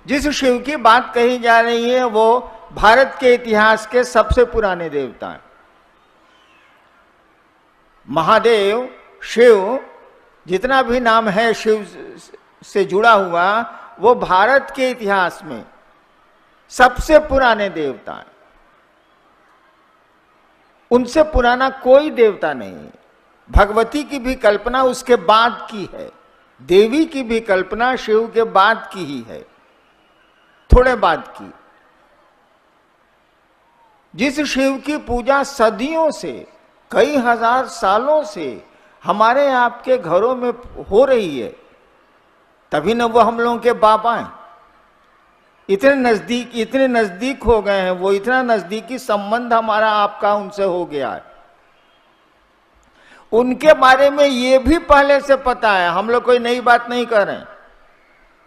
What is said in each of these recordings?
जिस शिव की बात कही जा रही है वो भारत के इतिहास के सबसे पुराने देवता हैं। महादेव, शिव, जितना भी नाम है शिव से जुड़ा हुआ, वो भारत के इतिहास में सबसे पुराने देवता हैं। उनसे पुराना कोई देवता नहीं। भगवती की भी कल्पना उसके बाद की है, देवी की भी कल्पना शिव के बाद की ही है, थोड़े बाद की। जिस शिव की पूजा सदियों से, कई हजार सालों से हमारे आपके घरों में हो रही है, तभी न वो हम लोगों के बाबा हैं। इतने नजदीक हो गए हैं वो, इतना नजदीकी संबंध हमारा आपका उनसे हो गया है। उनके बारे में ये भी पहले से पता है, हम लोग कोई नई बात नहीं कर रहे हैं।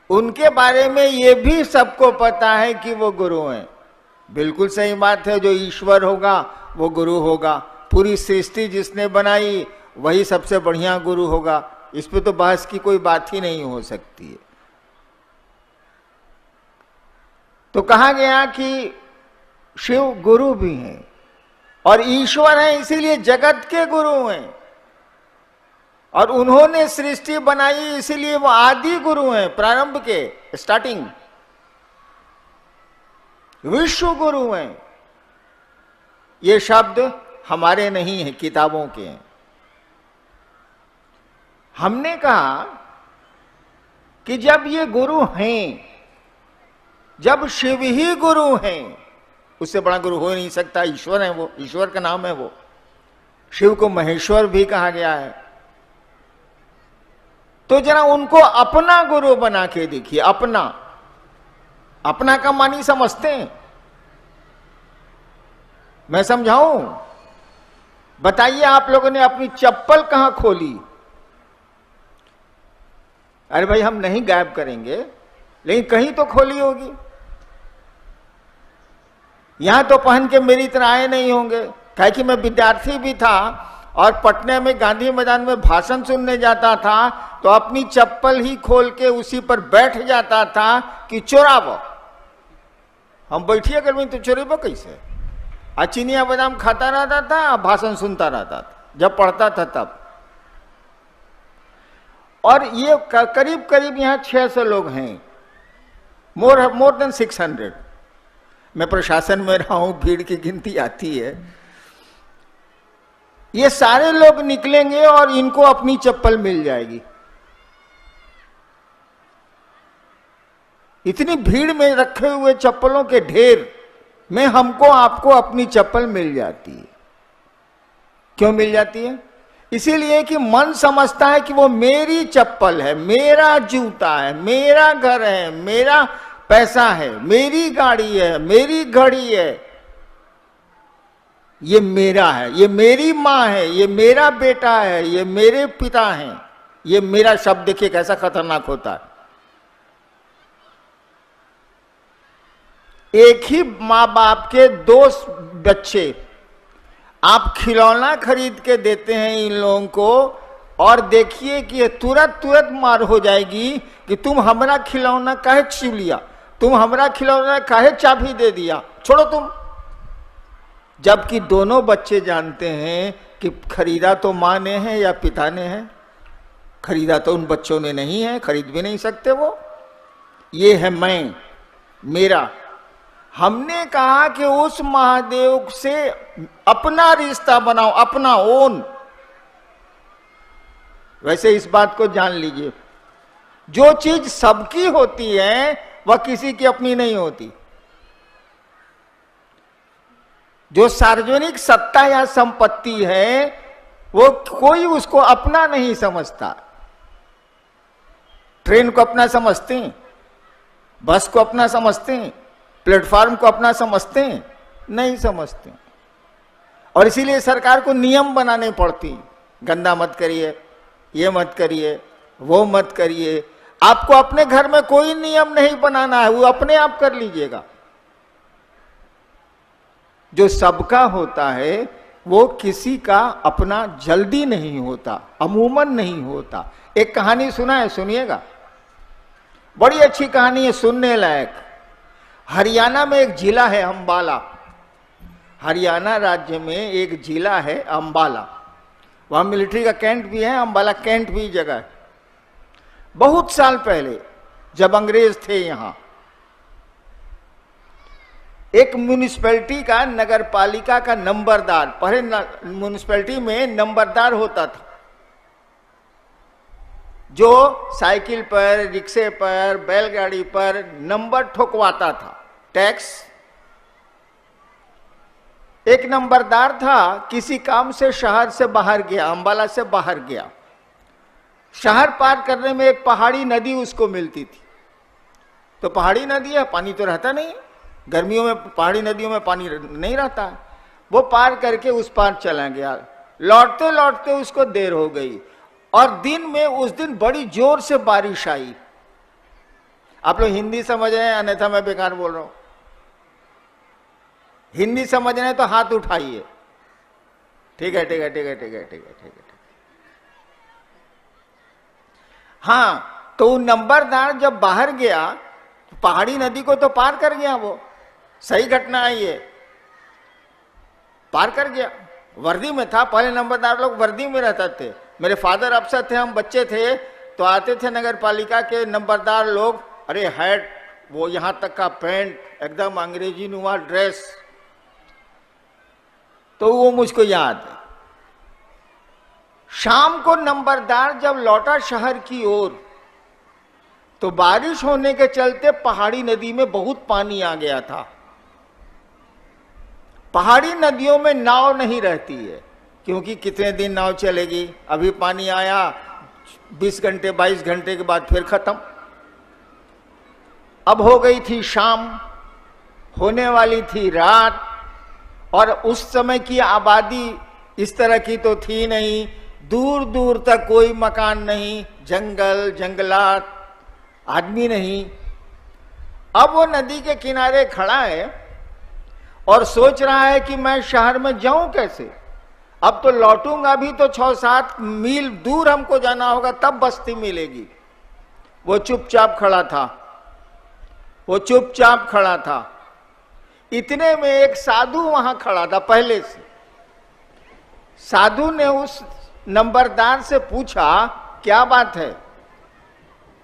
उनके बारे में ये भी सबको पता है कि वो गुरु हैं। बिल्कुल सही बात है, जो ईश्वर होगा वो गुरु होगा। पूरी सृष्टि जिसने बनाई वही सबसे बढ़िया गुरु होगा। इस पे तो बहस की कोई बात ही नहीं हो सकती है। तो कहा गया कि शिव गुरु भी हैं और ईश्वर हैं, इसीलिए जगत के गुरु हैं। और उन्होंने सृष्टि बनाई, इसीलिए वो आदि गुरु हैं, प्रारंभ के, स्टार्टिंग विश्व गुरु हैं। ये शब्द हमारे नहीं है, किताबों के हैं। हमने कहा कि जब ये गुरु हैं, जब शिव ही गुरु हैं, उससे बड़ा गुरु हो ही नहीं सकता। ईश्वर है वो, ईश्वर का नाम है वो। शिव को महेश्वर भी कहा गया है। तो जरा उनको अपना गुरु बना के देखिए। अपना का मानी समझते हैं? मैं समझाऊं? बताइए, आप लोगों ने अपनी चप्पल कहां खोली? अरे भाई, हम नहीं गायब करेंगे, लेकिन कहीं तो खोली होगी। यहां तो पहन के मेरी तरह आए नहीं होंगे। कहे कि मैं विद्यार्थी भी था और पटना में गांधी मैदान में भाषण सुनने जाता था, तो अपनी चप्पल ही खोल के उसी पर बैठ जाता था कि चोराबो। हम बैठिए अगर मैं तो चोरेबो कैसे? चिनिया बादाम खाता रहता था, भाषण सुनता रहता था, जब पढ़ता था तब। और ये करीब करीब यहाँ 600 लोग हैं, मोर देन 600। मैं प्रशासन में रहा हूं, भीड़ की गिनती आती है। ये सारे लोग निकलेंगे और इनको अपनी चप्पल मिल जाएगी। इतनी भीड़ में रखे हुए चप्पलों के ढेर में हमको आपको अपनी चप्पल मिल जाती है। क्यों मिल जाती है? इसीलिए कि मन समझता है कि वो मेरी चप्पल है, मेरा जूता है, मेरा घर है, मेरा पैसा है, मेरी गाड़ी है, मेरी घड़ी है, ये मेरा है, ये मेरी माँ है, ये मेरा बेटा है, ये मेरे पिता हैं, ये मेरा। शब्द देखिए कैसा खतरनाक होता है। एक ही माँ बाप के 2 बच्चे, आप खिलौना खरीद के देते हैं इन लोगों को, और देखिए कि ये तुरंत मार हो जाएगी कि तुम हमारा खिलौना काहे छीन लिया, तुम हमारा खिलौना काहे चाबी दे दिया, छोड़ो तुम। जबकि दोनों बच्चे जानते हैं कि खरीदा तो माँ ने है या पिता ने है, खरीदा तो उन बच्चों ने नहीं है, खरीद भी नहीं सकते वो। ये है मैं, मेरा। हमने कहा कि उस महादेव से अपना रिश्ता बनाओ, अपना ओन। वैसे इस बात को जान लीजिए, जो चीज सबकी होती है वह किसी की अपनी नहीं होती। जो सार्वजनिक सत्ता या संपत्ति है वो कोई उसको अपना नहीं समझता। ट्रेन को अपना समझते हैं, बस को अपना समझते हैं, प्लेटफॉर्म को अपना समझते हैं? नहीं समझते। और इसीलिए सरकार को नियम बनाने पड़ती, गंदा मत करिए, ये मत करिए, वो मत करिए। आपको अपने घर में कोई नियम नहीं बनाना है, वो अपने आप कर लीजिएगा। जो सबका होता है वो किसी का अपना जल्दी नहीं होता, अमूमन नहीं होता। एक कहानी सुना है, सुनिएगा। बड़ी अच्छी कहानी है, सुनने लायक। हरियाणा में एक जिला है अंबाला, हरियाणा राज्य में एक जिला है अंबाला, वहां मिलिट्री का कैंट भी है, अंबाला कैंट भी जगह है। बहुत साल पहले जब अंग्रेज थे यहां, एक म्यूनिसिपैलिटी का, नगर पालिका का नंबरदार, पहले म्यूनिसिपैलिटी में नंबरदार होता था जो साइकिल पर, रिक्शे पर, बैलगाड़ी पर नंबर ठोकवाता था, टैक्स। एक नंबरदार था, किसी काम से शहर से बाहर गया, अंबाला से बाहर गया। शहर पार करने में एक पहाड़ी नदी उसको मिलती थी। तो पहाड़ी नदी है, पानी तो रहता नहीं, गर्मियों में पहाड़ी नदियों में पानी नहीं रहता। वो पार करके उस पार चला गया। लौटते लौटते उसको देर हो गई और दिन में उस दिन बड़ी जोर से बारिश आई। आप लोग हिंदी समझ रहे हैं, अन्यथा मैं बेकार बोल रहा हूं। हिंदी समझ रहे हैं तो हाथ उठाइए। ठीक है, ठीक है, ठीक है, ठीक है, ठीक है, ठीक है। हाँ, तो नंबरदार जब बाहर गया, पहाड़ी नदी को तो पार कर गया, वो सही घटना है ये, पार कर गया। वर्दी में था, पहले नंबरदार लोग वर्दी में रहते थे। मेरे फादर अफसर थे, हम बच्चे थे तो आते थे नगर पालिका के नंबरदार लोग, अरे हैट, वो यहां तक का पैंट, एकदम अंग्रेजी नुमा ड्रेस, तो वो मुझको याद है। शाम को नंबरदार जब लौटा शहर की ओर, तो बारिश होने के चलते पहाड़ी नदी में बहुत पानी आ गया था। पहाड़ी नदियों में नाव नहीं रहती है, क्योंकि कितने दिन नाव चलेगी, अभी पानी आया 20 घंटे 22 घंटे के बाद फिर खत्म। अब हो गई थी शाम, होने वाली थी रात, और उस समय की आबादी इस तरह की तो थी नहीं, दूर दूर तक कोई मकान नहीं, जंगल जंगलात, आदमी नहीं। अब वो नदी के किनारे खड़ा है और सोच रहा है कि मैं शहर में जाऊं कैसे, अब तो लौटूंगा भी तो 6-7 मील दूर हमको जाना होगा, तब बस्ती मिलेगी। वो चुपचाप खड़ा था, वो चुपचाप खड़ा था। इतने में एक साधु वहां खड़ा था पहले से। साधु ने उस नंबरदार से पूछा, क्या बात है?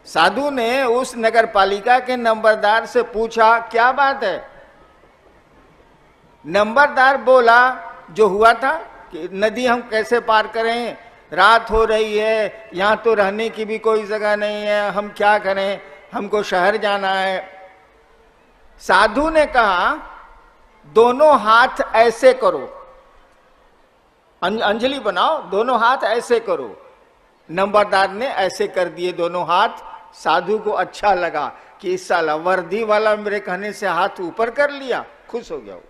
साधु ने उस नगर पालिका के नंबरदार से पूछा, क्या बात है? नंबरदार बोला, जो हुआ था कि नदी हम कैसे पार करें, रात हो रही है, यहां तो रहने की भी कोई जगह नहीं है, हम क्या करें, हमको शहर जाना है। साधु ने कहा, दोनों हाथ ऐसे करो, अंजलि बनाओ, दोनों हाथ ऐसे करो। नंबरदार ने ऐसे कर दिए दोनों हाथ। साधु को अच्छा लगा कि इस साला वर्दी वाला मेरे कहने से हाथ ऊपर कर लिया, खुश हो गया वो।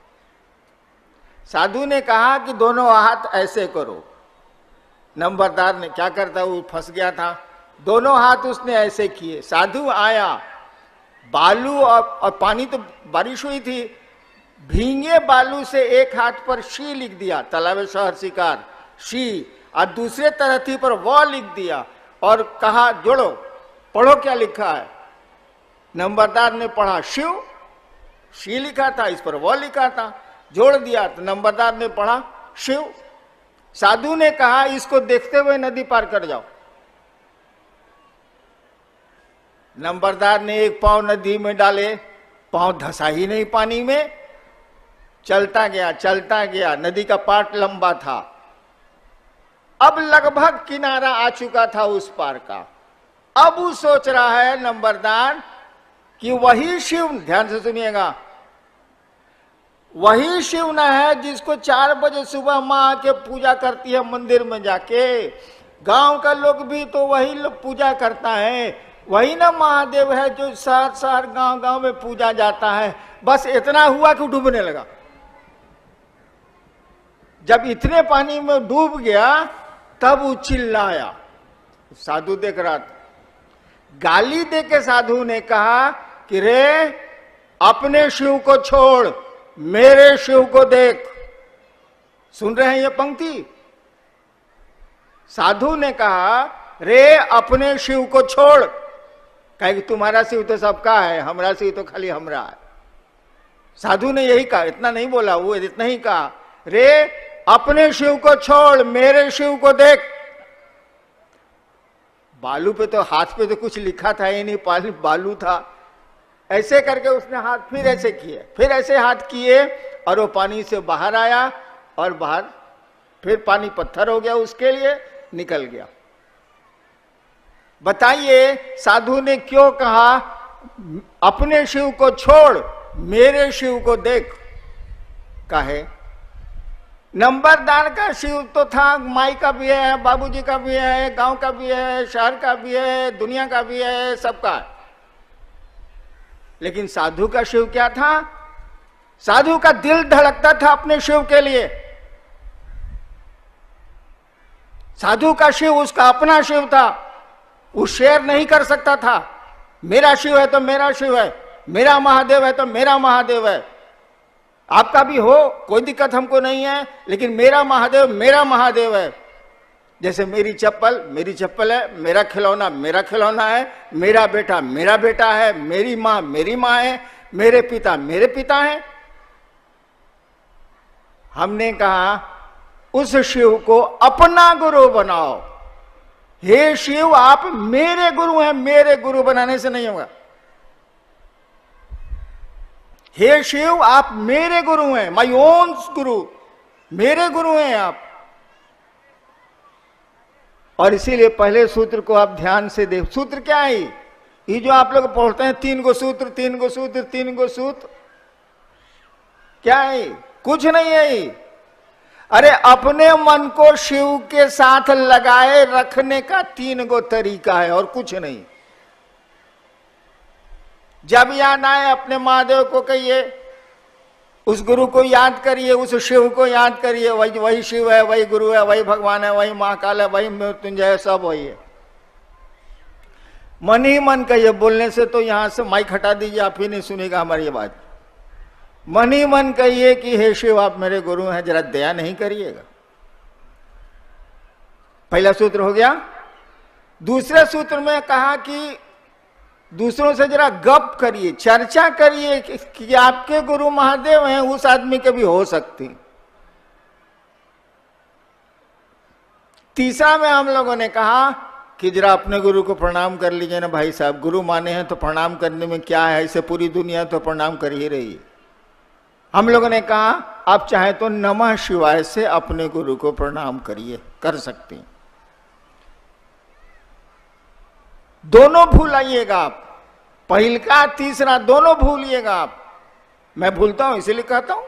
साधु ने कहा कि दोनों हाथ ऐसे करो। नंबरदार ने क्या करता, वो फंस गया था। दोनों हाथ उसने ऐसे किए। साधु आया, बालू और पानी, तो बारिश हुई थी, भींगे बालू से एक हाथ पर शी लिख दिया, तालाब शहर शिकार शी, और दूसरे तरथी पर वो लिख दिया और कहा, जोड़ो, पढ़ो क्या लिखा है। नंबरदार ने पढ़ा, शिव, शी लिखा था, इस पर वो लिखा था, जोड़ दिया तो नंबरदार ने पढ़ा शिव। साधु ने कहा, इसको देखते हुए नदी पार कर जाओ। नंबरदार ने एक पांव नदी में डाले, पांव धंसा ही नहीं पानी में, चलता गया चलता गया। नदी का पाट लंबा था, अब लगभग किनारा आ चुका था उस पार का। अब वो सोच रहा है नंबरदार कि वही शिव, ध्यान से सुनिएगा, वही शिव न है जिसको 4 बजे सुबह माँ आके पूजा करती है मंदिर में जाके। गांव का लोग भी तो वही लोग पूजा करता है, वही ना महादेव है जो शहर शहर गांव गांव में पूजा जाता है। बस इतना हुआ कि डूबने लगा। जब इतने पानी में डूब गया तब वो चिल्लाया। साधु देख रहा था, गाली दे के साधु ने कहा कि रे, अपने शिव को छोड़, मेरे शिव को देख। सुन रहे हैं ये पंक्ति? साधु ने कहा, रे अपने शिव को छोड़, कहे कि तुम्हारा शिव तो सबका है, हमारा शिव तो खाली हमरा है। साधु ने यही कहा, इतना नहीं बोला, वो इतना ही कहा, रे अपने शिव को छोड़, मेरे शिव को देख। बालू पे तो, हाथ पे तो कुछ लिखा था ही नहीं, बालू था। ऐसे करके उसने हाथ फिर ऐसे किए, फिर ऐसे हाथ किए, और वो पानी से बाहर आया, और बाहर फिर पानी पत्थर हो गया, उसके लिए निकल गया। बताइए साधु ने क्यों कहा अपने शिव को छोड़, मेरे शिव को देख? काहे? नंबरदार का शिव तो था, माई का भी है, बाबूजी का भी है, गांव का भी है, शहर का भी है, दुनिया का भी है, सबका। लेकिन साधु का शिव क्या था? साधु का दिल धड़कता था अपने शिव के लिए। साधु का शिव उसका अपना शिव था, वो शेयर नहीं कर सकता था। मेरा शिव है तो मेरा शिव है, मेरा महादेव है तो मेरा महादेव है। आपका भी हो, कोई दिक्कत हमको नहीं है, लेकिन मेरा महादेव मेरा महादेव है। जैसे मेरी चप्पल है, मेरा खिलौना है, मेरा बेटा है, मेरी माँ है, मेरे पिता हैं। हमने कहा उस शिव को अपना गुरु बनाओ। हे शिव, आप मेरे गुरु हैं, मेरे गुरु बनाने से नहीं होगा। हे शिव, आप मेरे गुरु हैं, माई ओन गुरु, मेरे गुरु हैं आप। और इसीलिए पहले सूत्र को आप ध्यान से देख। सूत्र क्या है? ये जो आप लोग पढ़ते हैं 3 गो सूत्र, 3 गो सूत्र, 3 गो सूत्र, क्या है? कुछ नहीं है। अरे अपने मन को शिव के साथ लगाए रखने का 3 गो तरीका है, और कुछ नहीं। जब याद आए अपने महादेव को कहिए, उस गुरु को याद करिए, उस शिव को याद करिए। वही शिव है, वही गुरु है, वही भगवान है, वही महाकाल है, वही मृत्युंजय है, सब वही है। मन ही मन कहिए। बोलने से तो यहां से माइक हटा दीजिए, आप ही नहीं सुनेगा हमारी ये बात। मन ही मन कहिए कि हे शिव, आप मेरे गुरु हैं, जरा दया नहीं करिएगा। पहला सूत्र हो गया। दूसरे सूत्र में कहा कि दूसरों से जरा गप करिए, चर्चा करिए कि आपके गुरु महादेव हैं, उस आदमी के भी हो सकती। तीसरा में हम लोगों ने कहा कि जरा अपने गुरु को प्रणाम कर लीजिए ना भाई साहब। गुरु माने हैं तो प्रणाम करने में क्या है, इसे पूरी दुनिया तो प्रणाम कर ही रही है। हम लोगों ने कहा आप चाहे तो नमः शिवाय से अपने गुरु को प्रणाम करिए, कर सकते हैं। दोनों भूलाइएगा आप, पहिलका तीसरा दोनों भूलिएगा आप। मैं भूलता हूं इसीलिए कहता हूं।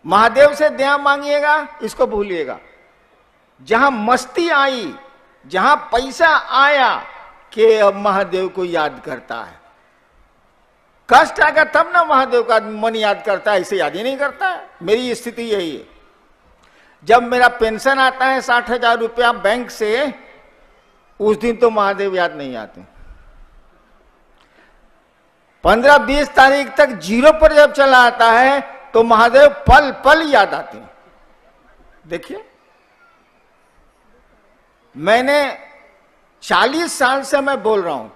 महादेव से दया मांगिएगा, इसको भूलिएगा। जहां मस्ती आई, जहां पैसा आया, कि अब महादेव को याद करता है। कष्ट आएगा तब ना महादेव का मन याद करता है, इसे याद ही नहीं करता है। मेरी स्थिति यही है। जब मेरा पेंशन आता है 60,000 रुपया बैंक से, उस दिन तो महादेव याद नहीं आते। 15-20 तारीख तक 0 पर जब चला आता है तो महादेव पल पल याद आते हैं। देखिए, मैंने 40 साल से मैं बोल रहा हूं।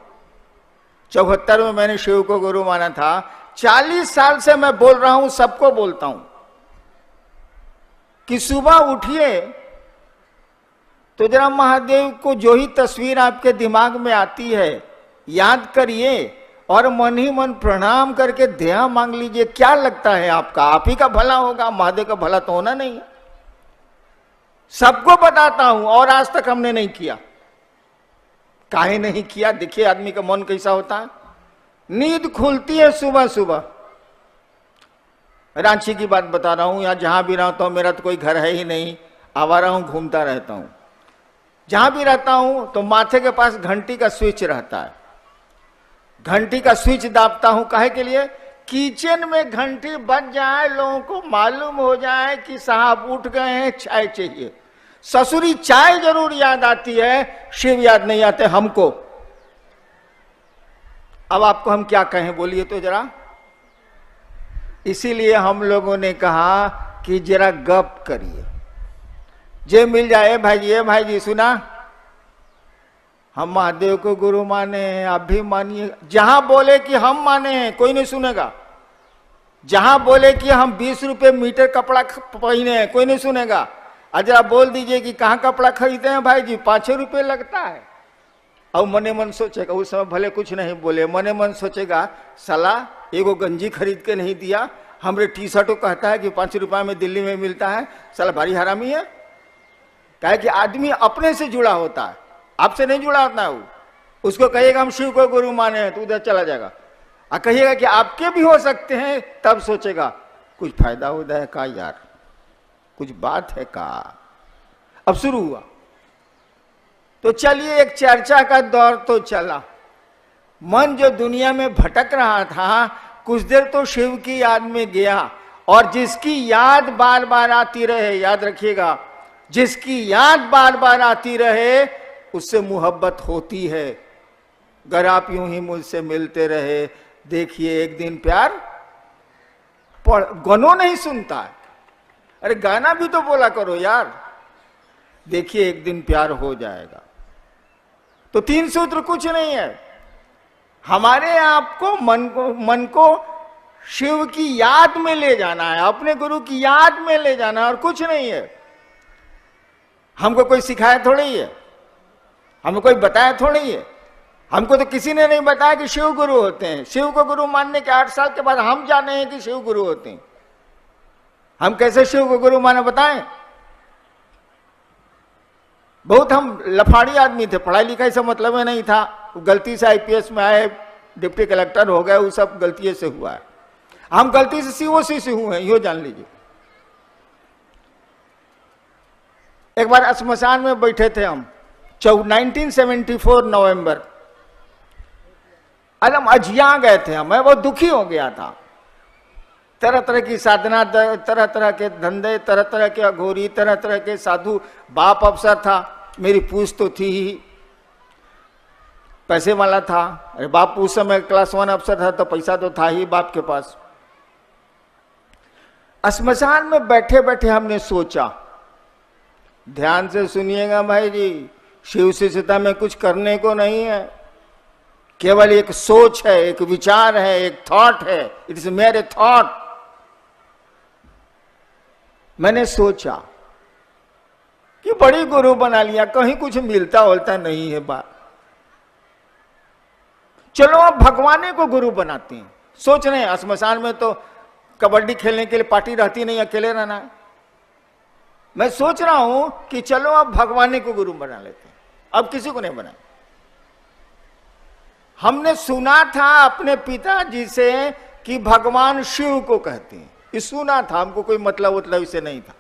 74 में मैंने शिव को गुरु माना था। 40 साल से मैं बोल रहा हूं, सबको बोलता हूं कि सुबह उठिए तो जरा महादेव को जो ही तस्वीर आपके दिमाग में आती है याद करिए, और मन ही मन प्रणाम करके दया मांग लीजिए। क्या लगता है आपका? आप ही का भला होगा, महादेव का भला तो होना नहीं है। सबको बताता हूं, और आज तक हमने नहीं किया। काहे नहीं किया? देखिए आदमी का मन कैसा होता है। नींद खुलती है सुबह सुबह। रांची की बात बता रहा हूं, या जहां भी रहता हूं, मेरा तो कोई घर है ही नहीं, आवारा हूं, घूमता रहता हूं। जहां भी रहता हूं तो माथे के पास घंटी का स्विच रहता है। घंटी का स्विच दाबता हूं, काहे के लिए? किचन में घंटी बज जाए, लोगों को मालूम हो जाए कि साहब उठ गए हैं, चाय चाहिए। ससुरी चाय जरूर याद आती है, शिव याद नहीं आते हमको। अब आपको हम क्या कहें, बोलिए तो जरा। इसीलिए हम लोगों ने कहा कि जरा गप करिए। जे मिल जाए, भाई जी सुना, हम महादेव को गुरु माने हैं, आप भी मानिए। जहां बोले कि हम माने हैं कोई नहीं सुनेगा, जहां बोले कि हम 20 रुपए मीटर कपड़ा पहने हैं कोई नहीं सुनेगा। अगर आप बोल दीजिए कि कहाँ कपड़ा खरीदते हैं भाई जी, 5 रुपए लगता है, और मने मन सोचेगा, उस समय भले कुछ नहीं बोले, मने मन सोचेगा साला एगो गंजी खरीद के नहीं दिया, हमरे टी शर्टों कहता है कि 5 रुपए में दिल्ली में मिलता है, साला भारी हरामी है। क्या कि आदमी अपने से जुड़ा होता है, आपसे नहीं जुड़ा होता है। वो उसको कहेगा हम शिव को गुरु माने हैं तो उधर चला जाएगा, और कहिएगा कि आपके भी हो सकते हैं, तब सोचेगा कुछ फायदा होता है का यार, कुछ बात है का। अब शुरू हुआ तो चलिए एक चर्चा का दौर तो चला। मन जो दुनिया में भटक रहा था कुछ देर तो शिव की याद में गया, और जिसकी याद बार बार आती रहे, याद रखिएगा, जिसकी याद बार बार आती रहे उससे मोहब्बत होती है। अगर आप यूं ही मुझसे मिलते रहे, देखिए एक दिन प्यार गनों नहीं सुनता है, अरे गाना भी तो बोला करो यार, देखिए एक दिन प्यार हो जाएगा। तो 3 सूत्र कुछ नहीं है, हमारे आपको मन को शिव की याद में ले जाना है, अपने गुरु की याद में ले जाना है, और कुछ नहीं है। हमको कोई सिखाया थोड़ी है, हमको कोई बताया थोड़ी है, हमको तो किसी ने नहीं बताया कि शिव गुरु होते हैं। शिव को गुरु मानने के 8 साल के बाद हम जाने हैं कि शिव गुरु होते हैं। हम कैसे शिव को गुरु माने बताएं? बहुत हम लफाड़ी आदमी थे, पढ़ाई लिखाई से मतलब ही नहीं था, गलती से आईपीएस में आए, डिप्टी कलेक्टर हो गए, वो सब गलती से हुआ है। हम गलती से सीओसी से हुए हैं, यो जान लीजिए। एक बार श्मशान में बैठे थे हम, 1974 नवंबर, अलम अजिया गए थे हम, मैं बहुत दुखी हो गया था। तरह तरह की साधना, तरह तरह के धंधे, तरह तरह के अघोरी, तरह तरह के साधु। बाप अफसर था, मेरी पूछ तो थी ही, पैसे वाला था। अरे बाप उस समय क्लास 1 अफसर था तो पैसा तो था ही बाप के पास। श्मशान में बैठे बैठे हमने सोचा, ध्यान से सुनिएगा भाई जी, शिव शिष्यता में कुछ करने को नहीं है, केवल एक सोच है, एक विचार है, एक थॉट है, इट इज मेरे थॉट। मैंने सोचा कि बड़ी गुरु बना लिया, कहीं कुछ मिलता होता नहीं है बात, चलो अब भगवाने को गुरु बनाते हैं। सोच रहे हैं श्मशान में तो कबड्डी खेलने के लिए पार्टी रहती नहीं, अकेले रहना है। मैं सोच रहा हूं कि चलो अब भगवाने को गुरु बना लेते हैं, अब किसी को नहीं बनाए। हमने सुना था अपने पिताजी से कि भगवान शिव को कहते हैं, ये सुना था, हमको कोई मतलब इसे नहीं था।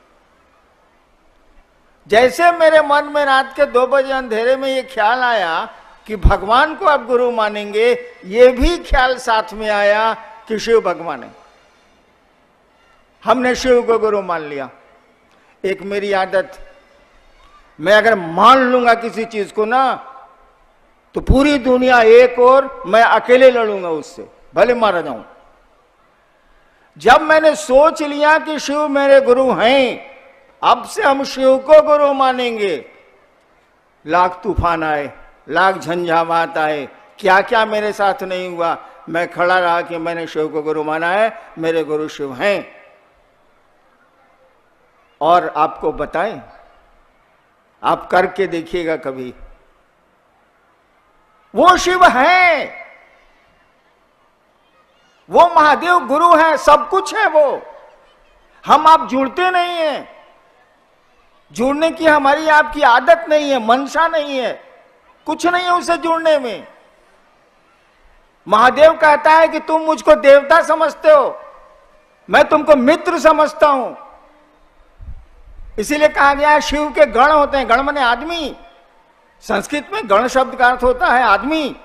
जैसे मेरे मन में रात के 2 बजे अंधेरे में ये ख्याल आया कि भगवान को आप गुरु मानेंगे, ये भी ख्याल साथ में आया कि शिव भगवान है। हमने शिव को गुरु मान लिया। एक मेरी आदत, मैं अगर मान लूंगा किसी चीज को ना, तो पूरी दुनिया एक और मैं अकेले लड़ूंगा उससे, भले मारा जाऊं। जब मैंने सोच लिया कि शिव मेरे गुरु हैं, अब से हम शिव को गुरु मानेंगे, लाख तूफान आए, लाख झंझावात आए, क्या क्या मेरे साथ नहीं हुआ, मैं खड़ा रहा कि मैंने शिव को गुरु माना है, मेरे गुरु शिव हैं। और आपको बताएं, आप करके देखिएगा कभी, वो शिव है, वो महादेव गुरु है, सब कुछ है वो। हम आप जुड़ते नहीं हैं, जुड़ने की हमारी आपकी आदत नहीं है, मंशा नहीं है, कुछ नहीं है उससे जुड़ने में। महादेव कहता है कि तुम मुझको देवता समझते हो, मैं तुमको मित्र समझता हूं। इसीलिए कहा गया है शिव के गण होते हैं, गण माने आदमी। संस्कृत में गण शब्द का अर्थ होता है आदमी।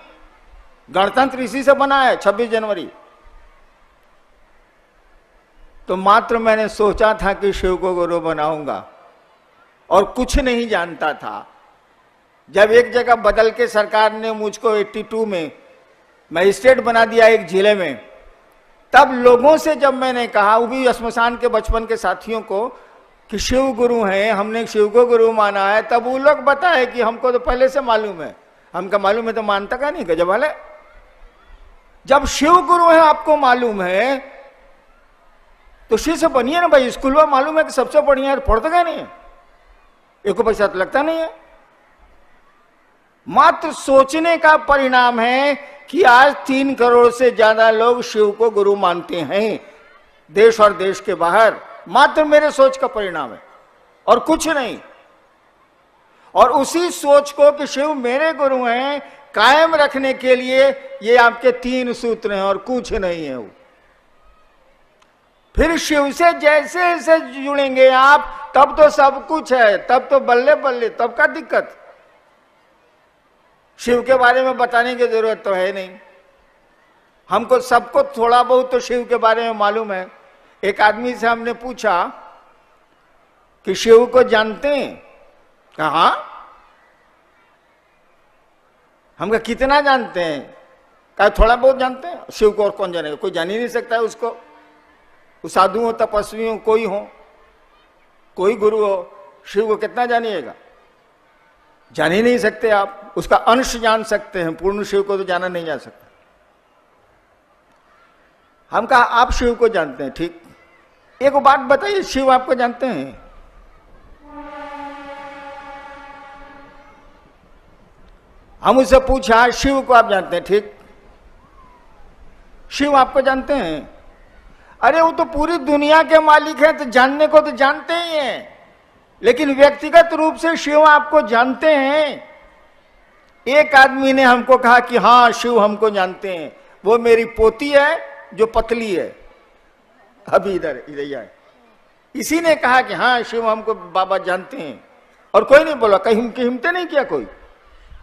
गणतंत्र इसी से बना है, 26 जनवरी। तो मात्र मैंने सोचा था कि शिव को गुरु बनाऊंगा और कुछ नहीं जानता था। जब एक जगह बदल के सरकार ने मुझको 82 में मजिस्ट्रेट बना दिया एक जिले में, तब लोगों से जब मैंने कहा, वो भी श्मशान के बचपन के साथियों को, कि शिव गुरु हैं, हमने शिव को गुरु माना है, तब वो लोग बताए कि हमको तो पहले से मालूम है, हमका मालूम है तो मानता का नहीं, गजब वाले। जब शिव गुरु है आपको मालूम है तो शिव से बनिए ना भाई। स्कूल में मालूम है कि सबसे बढ़िया है, पढ़ते का नहीं है, एक पैसा तो लगता नहीं है। मात्र सोचने का परिणाम है कि आज 3 करोड़ से ज्यादा लोग शिव को गुरु मानते हैं, देश और देश के बाहर। मात्र मेरे सोच का परिणाम है और कुछ नहीं। और उसी सोच को कि शिव मेरे गुरु हैं कायम रखने के लिए ये आपके 3 सूत्र हैं और कुछ नहीं है। वो फिर शिव से जैसे जैसे जुड़ेंगे आप तब तो सब कुछ है, तब तो बल्ले बल्ले, तब का दिक्कत। शिव के बारे में बताने की जरूरत तो है नहीं, हमको सबको थोड़ा बहुत तो शिव के बारे में मालूम है। एक आदमी से हमने पूछा कि शिव को जानते हैं? कहा हमका कितना जानते हैं? कहा थोड़ा बहुत जानते हैं। शिव को और कौन जानेगा, कोई जान ही नहीं सकता है उसको। वो साधु हो, तपस्वी हो, कोई हो, कोई गुरु हो, शिव को कितना जानिएगा? जान ही नहीं सकते आप। उसका अंश जान सकते हैं, पूर्ण शिव को तो जाना नहीं जा सकता। हम कहा आप शिव को जानते हैं, ठीक। एक बात बताइए, शिव आपको जानते हैं? हम उससे पूछा शिव को आप जानते हैं? ठीक। शिव आपको जानते हैं? अरे वो तो पूरी दुनिया के मालिक हैं, तो जानने को तो जानते ही हैं, लेकिन व्यक्तिगत रूप से शिव आपको जानते हैं? एक आदमी ने हमको कहा कि हाँ शिव हमको जानते हैं, वो मेरी पोती है जो पतली है, अभी इधर आए। इसी ने कहा कि हाँ शिव हमको बाबा जानते हैं, और कोई नहीं बोला, कहीं हिम्मत नहीं किया कोई।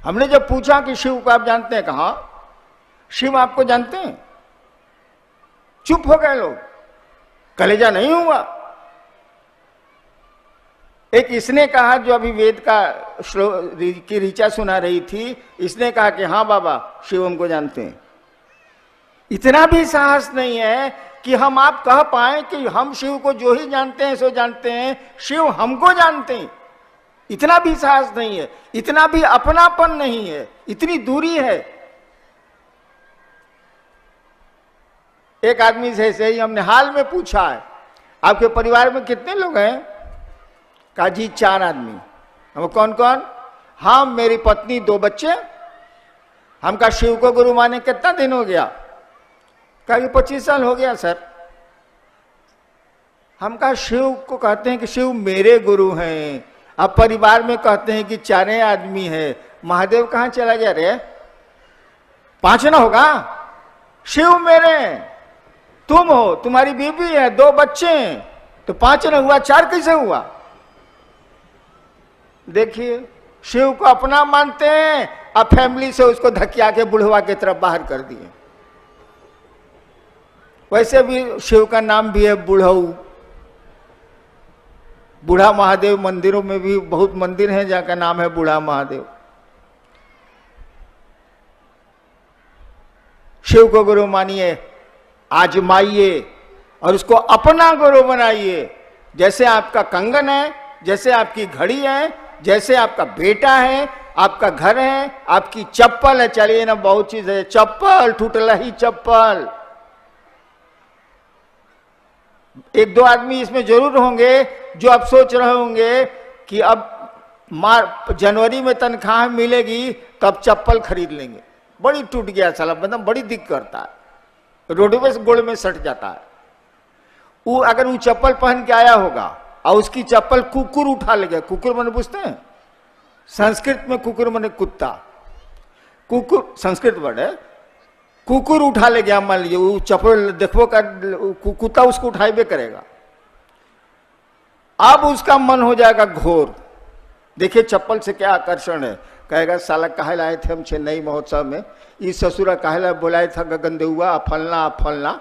हमने जब पूछा कि शिव को आप जानते हैं, कहा शिव आपको जानते हैं? चुप हो गए लोग, कलेजा नहीं हुआ। एक इसने कहा जो अभी वेद का श्लोक की ऋचा सुना रही थी, इसने कहा कि हाँ बाबा शिव हमको जानते हैं। इतना भी साहस नहीं है कि हम आप कह पाए कि हम शिव को जो ही जानते हैं सो जानते हैं, शिव हमको जानते हैं। इतना भी साहस नहीं है, इतना भी अपनापन नहीं है, इतनी दूरी है। एक आदमी से ऐसे ही हमने हाल में पूछा है, आपके परिवार में कितने लोग हैं? कहा जी 4 आदमी। हम कौन कौन? हाँ मेरी पत्नी, 2 बच्चे। हम कहा शिव को गुरु माने कितना दिन हो गया? कहा कि 25 साल हो गया सर। हम कहा शिव को कहते हैं कि शिव मेरे गुरु हैं, अब परिवार में कहते हैं कि 4 आदमी है, महादेव कहां चला गया रे? 5 ना होगा? शिव मेरे, तुम हो, तुम्हारी बीवी है, 2 बच्चे हैं, तो 5 ना हुआ, 4 कैसे हुआ? देखिए शिव को अपना मानते हैं, अब फैमिली से उसको धकिया के बुढ़वा की तरफ बाहर कर दिए। वैसे भी शिव का नाम भी है बुढ़ऊ, बूढ़ा महादेव। मंदिरों में भी बहुत मंदिर हैं जहाँ का नाम है बूढ़ा महादेव। शिव को गुरु मानिए, आजमाइए और उसको अपना गुरु बनाइए। जैसे आपका कंगन है, जैसे आपकी घड़ी है, जैसे आपका बेटा है, आपका घर है, आपकी चप्पल है। चलिए ना, बहुत चीज है, चप्पल टूटला ही चप्पल। 1-2 आदमी इसमें जरूर होंगे जो अब सोच रहे होंगे कि अब जनवरी में तनख्वाह मिलेगी तब चप्पल खरीद लेंगे। बड़ी टूट गया साला, मतलब बड़ी दिक्कत करता है, रोडवे से गोड़ में सट जाता है। वो अगर वो चप्पल पहन के आया होगा और उसकी चप्पल कुकुर उठा ले गया। कुकुर मैंने पूछते हैं संस्कृत में, कुकुर मैंने कुत्ता, कुकुर संस्कृत वर्ड है। कुकुर उठा ले गया, मान लीजिए वो चप्पल देखो का कुत्ता उसको उठाइबे करेगा। अब उसका मन हो जाएगा घोर। देखिए चप्पल से क्या आकर्षण है। कहेगा साला काहे लाए थे हम चेन्नई महोत्सव में, इस ससुरा काहे ला बुलाया था गगनदेहुआ, फलना फलना,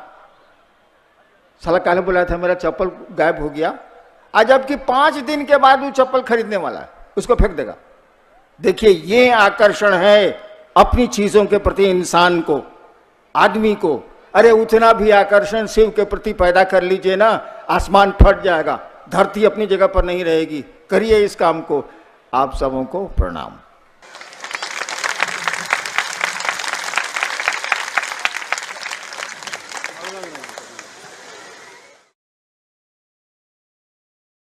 साला काहे बुलाया था, मेरा चप्पल गायब हो गया। आज जबकि 5 दिन के बाद वो चप्पल खरीदने वाला है, उसको फेंक देगा। देखिए ये आकर्षण है अपनी चीजों के प्रति इंसान को, आदमी को। अरे उतना भी आकर्षण शिव के प्रति पैदा कर लीजिए ना, आसमान फट जाएगा, धरती अपनी जगह पर नहीं रहेगी। करिए इस काम को। आप सबों को प्रणाम।